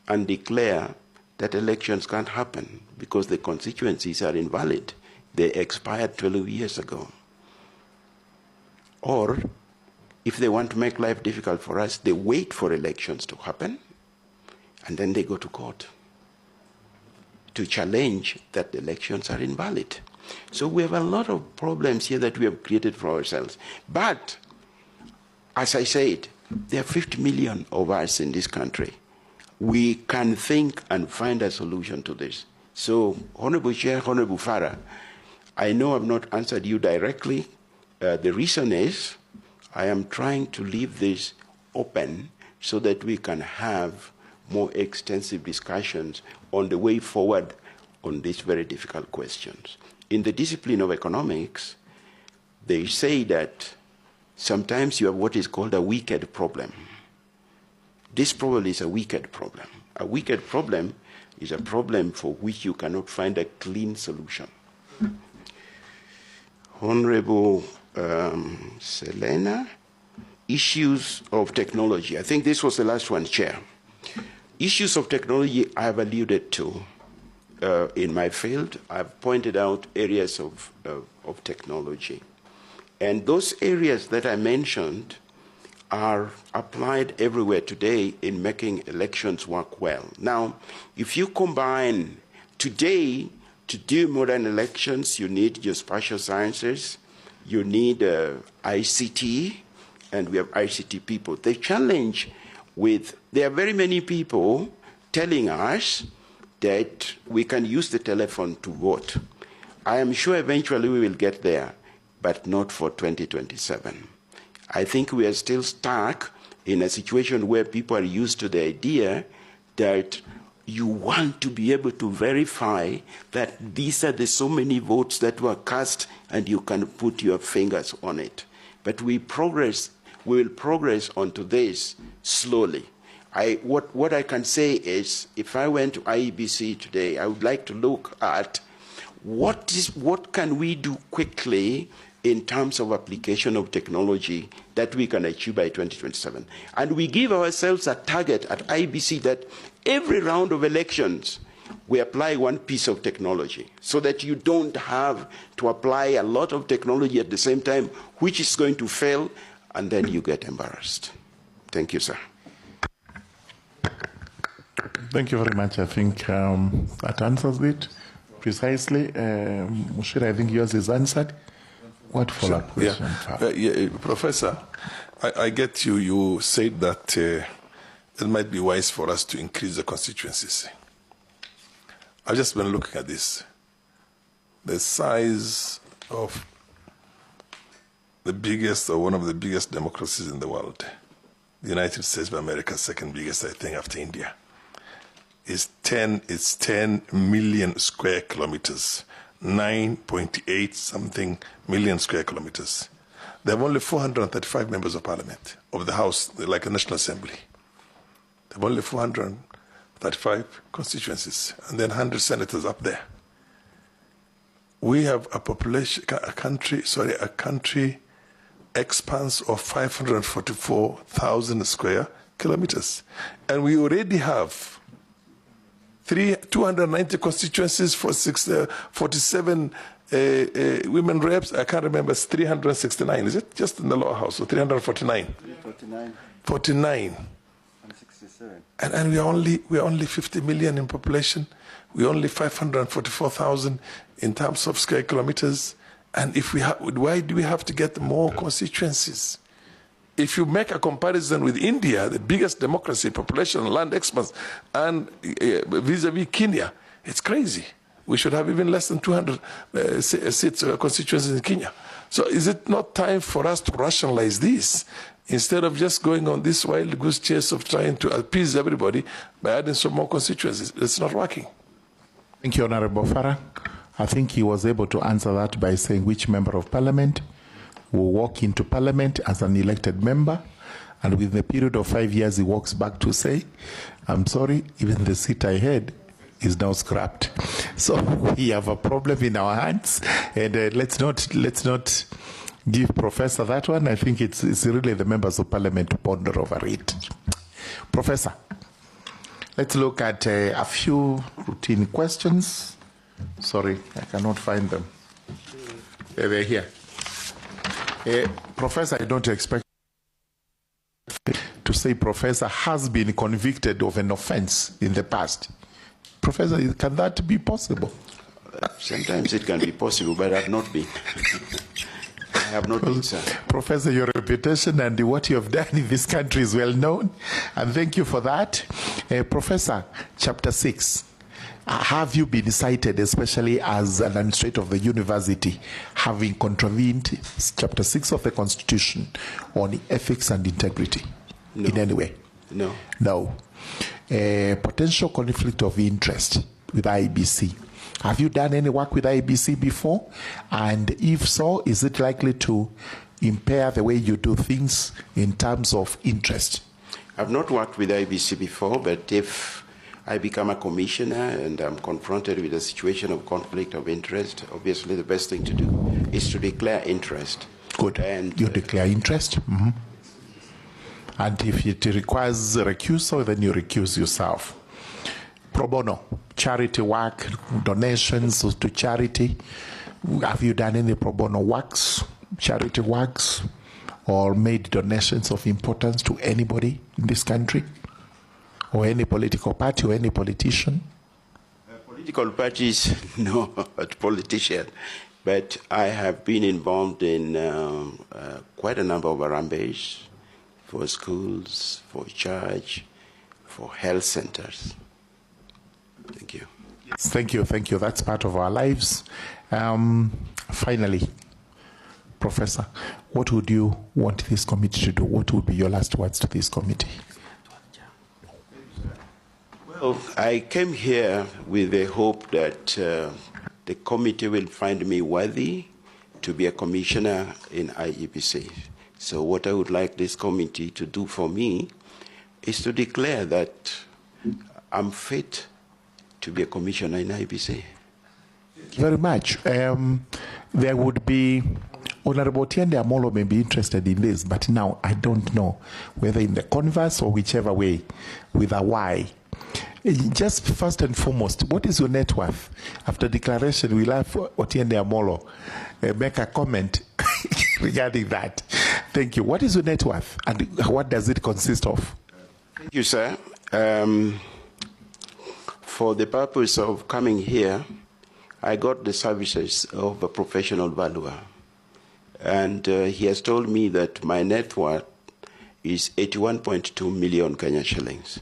and declare that elections can't happen because the constituencies are invalid. They expired 12 years ago. Or, if they want to make life difficult for us, they wait for elections to happen, and then they go to court to challenge that the elections are invalid. So we have a lot of problems here that we have created for ourselves. But, as I said, there are 50 million of us in this country. We can think and find a solution to this. So, Honorable Chair, Honorable Farah, I know I've not answered you directly. The reason is I am trying to leave this open so that we can have more extensive discussions on the way forward on these very difficult questions. In the discipline of economics, they say that sometimes you have what is called a wicked problem. This probably is a wicked problem. A wicked problem is a problem for which you cannot find a clean solution. Honorable Selena, issues of technology. I think this was the last one, Chair. Issues of technology I have alluded to in my field. I've pointed out areas of technology. And those areas that I mentioned are applied everywhere today in making elections work well. Now, if you combine today, to do modern elections, you need geospatial sciences, you need ICT, and we have ICT people. The challenge there are very many people telling us that we can use the telephone to vote. I am sure eventually we will get there, but not for 2027. I think we are still stuck in a situation where people are used to the idea that you want to be able to verify that these are the so many votes that were cast and you can put your fingers on it. But we will progress onto this slowly. What I can say is, if I went to IEBC today, I would like to look at what can we do quickly in terms of application of technology that we can achieve by 2027. And we give ourselves a target at IEBC that every round of elections, we apply one piece of technology so that you don't have to apply a lot of technology at the same time, which is going to fail, and then you get embarrassed. Thank you, sir. Thank you very much. I think that answers it precisely. Mushira, I think yours is answered. What follow-up question? Yeah, Professor, I get you. You said that it might be wise for us to increase the constituencies. I've just been looking at this. The size of the biggest or one of the biggest democracies in the world, the United States of America, second biggest, I think, after India, is 10 million square kilometers, 9.8 something million square kilometers. They have only 435 members of parliament of the House, like a National Assembly. They have only 435 constituencies, and then 100 senators up there. We have a country expanse of 544,000 square kilometers, and we already have 290 constituencies for 47 women reps. I can't remember, it's 369, is it? Just in the lower house, so 349. 49. And 67. And we are only 50 million in population. We're only 544,000 in terms of square kilometers. And if why do we have to get more constituencies? If you make a comparison with India, the biggest democracy, population, land expanse, and vis-a-vis Kenya, it's crazy. We should have even less than 200 seats constituencies in Kenya. So is it not time for us to rationalize this instead of just going on this wild goose chase of trying to appease everybody by adding some more constituencies? It's not working. Thank you, Honorable Farah. I think he was able to answer that by saying which member of parliament will walk into parliament as an elected member, and within a period of 5 years he walks back to say, I'm sorry, even the seat I had is now scrapped. So we have a problem in our hands, and let's not give Professor that one. I think it's really the members of parliament to ponder over it. Professor, Let's look at a few routine questions. Sorry, I cannot find them. They're here. Professor, I don't expect to say Professor has been convicted of an offense in the past. Professor, can that be possible? Sometimes it can be possible, but I have not been. I have not been, sir. Professor, your reputation and what you have done in this country is well known, and thank you for that. Professor, Chapter 6. Have you been cited, especially as an administrator of the university, having contravened Chapter 6 of the Constitution on ethics and integrity? No. In any way? No. No. Potential conflict of interest with IEBC. Have you done any work with IEBC before? And if so, is it likely to impair the way you do things in terms of interest? I've not worked with IEBC before, but if I become a commissioner and I'm confronted with a situation of conflict of interest, obviously the best thing to do is to declare interest. Good. And you declare interest. Mm-hmm. And if it requires recusal, then you recuse yourself. Pro bono, charity work, donations to charity. Have you done any pro bono works, charity works, or made donations of importance to anybody in this country? Or any political party or any politician? Political parties, no, but politician. But I have been involved in quite a number of Harambes for schools, for church, for health centers. Thank you. Yes, thank you, thank you. That's part of our lives. Finally, Professor, what would you want this committee to do? What would be your last words to this committee? Well, I came here with the hope that the committee will find me worthy to be a commissioner in IEBC. So what I would like this committee to do for me is to declare that I'm fit to be a commissioner in IEBC. Thank you very much. There would be, Honorable Tiende Amolo may be interested in this, but now I don't know whether in the converse or whichever way, with a Y. Just first and foremost, what is your net worth? After declaration, we'll have Otiende Amolo make a comment regarding that. Thank you. What is your net worth and what does it consist of? Thank you, sir. For the purpose of coming here, I got the services of a professional valuer. And he has told me that my net worth is 81.2 million Kenya shillings.